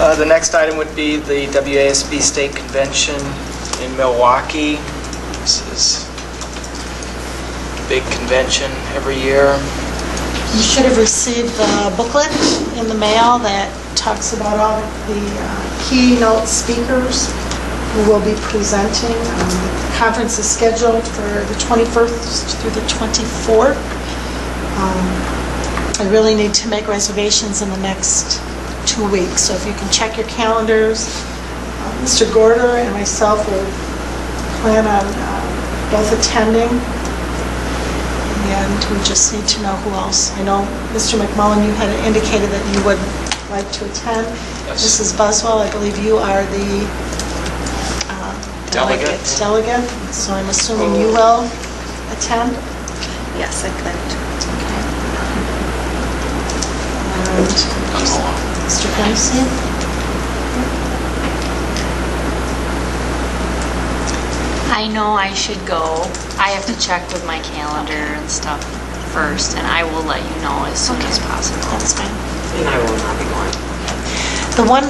The next item would be the WASB State Convention in Milwaukee. This is a big convention every year. You should have received the booklet in the mail that talks about all the keynote speakers who will be presenting. The conference is scheduled for the 21st through the 24th. I really need to make reservations in the next 2 weeks, so if you can check your calendars. Mr. Gorder and myself will plan on both attending, and we just need to know who else. I know, Mr. McMullen, you had indicated that you would like to attend. Yes. Mrs. Buswell, I believe you are the Delegate. So I'm assuming you will attend? Yes, I plan to. And Mr. Hennessy? I know I should go. I have to check with my calendar and stuff first, and I will let you know as soon as possible. That's fine. And I will not be going. The one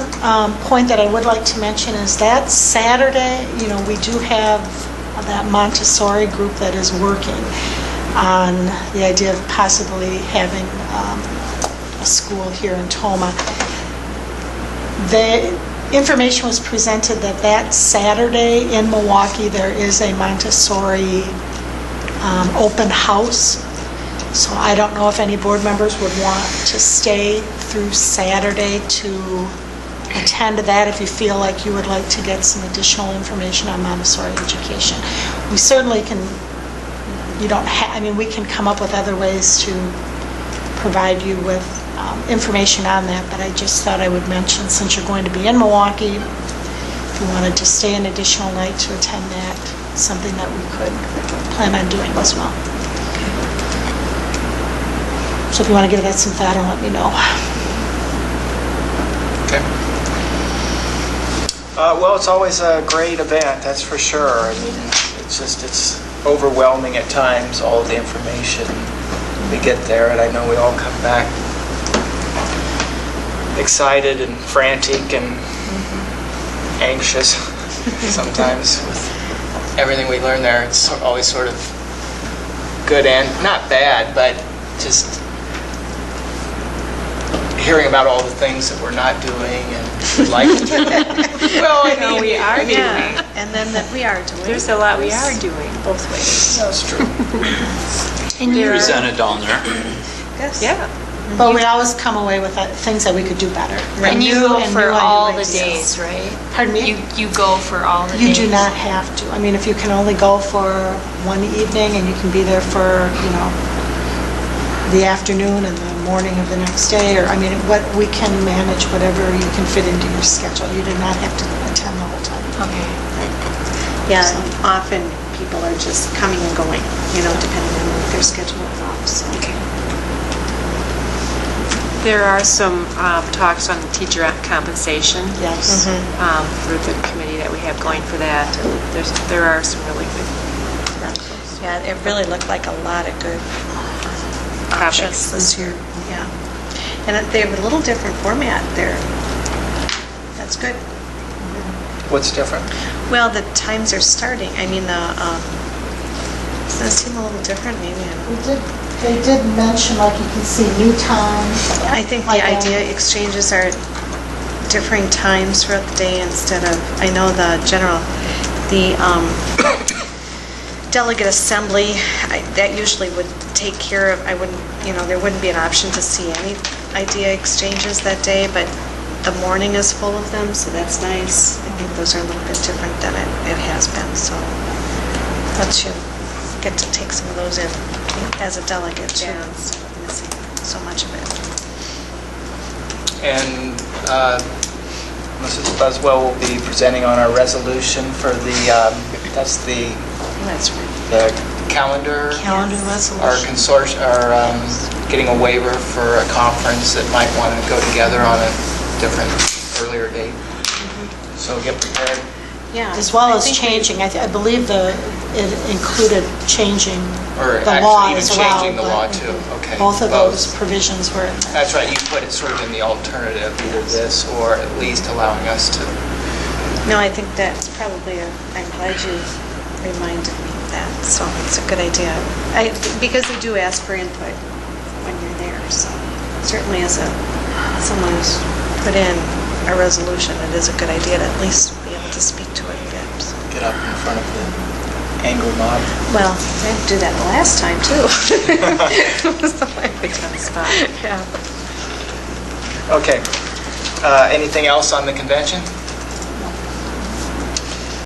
point that I would like to mention is that Saturday, we do have that Montessori group that is working on the idea of possibly having a school here in Toma. The information was presented that Saturday in Milwaukee there is a Montessori open house. So I don't know if any board members would want to stay through Saturday to attend that if you feel like you would like to get some additional information on Montessori education. We certainly can, we can come up with other ways to provide you with information on that, but I just thought I would mention, since you're going to be in Milwaukee, if you wanted to stay an additional night to attend that, something that we could plan on doing as well. So if you want to give that some thought, and let me know. Okay. Well, it's always a great event, that's for sure. I mean, it's overwhelming at times, all of the information we get there, and I know we all come back excited and frantic and anxious sometimes with everything we learn there. It's always sort of good and not bad, but just hearing about all the things that we're not doing and would like to do. Well, I mean, we are doing. And then that we are doing. There's a lot we are doing, both ways. That's true. And you're Presented down there. Yes. Yeah. But we always come away with things that we could do better. And you go for new all the ideas. days, right? Pardon me? You go for all the You days? do not have to. I mean, if you can only go for one evening and you can be there for, the afternoon and the morning of the next day, or, what we can manage whatever you can fit into your schedule. You do not have to attend the whole time. Okay. Yeah, often people are just coming and going, depending on what their schedule allows. So. Okay. There are some talks on teacher compensation Yes. through the committee that we have going for that. And there are some really good articles. Yeah, it really looked like a lot of good options this year. Yeah. And they have a little different format there. That's good. What's different? Well, the times are starting. Doesn't it seem a little different? Maybe. They did mention, like, you can see new times. I think the idea exchanges are differing times throughout the day instead of, I know the delegate assembly, that usually would take care of, there wouldn't be an option to see any idea exchanges that day, but the morning is full of them, so that's nice. I think those are a little bit different than it has been, so lets you get to take some of those in as a delegate, too, instead of missing so much of it. And Mrs. Buswell will be presenting on our resolution for that's right. The calendar. Calendar resolution. Our consortium, getting a waiver for a conference that might want to go together on a different, earlier date. So get prepared. Yeah. as well I as think we- changing. I believe it included changing Or the actually law even as well. changing the law but too. Okay. Both of Well, those provisions were in there. That's right, you put it sort of in the alternative, either this or at least allowing us to. No, I think that's probably I'm glad you reminded me of that, so it's a good idea. Because they do ask for input when you're there, so certainly as someone who's put in a resolution, it is a good idea to at least be able to speak to it a bit. So. Get up in front of the angry mob. Well, I had to do that the last time, too. Put you on the spot. Yeah. Okay. Anything else on the convention?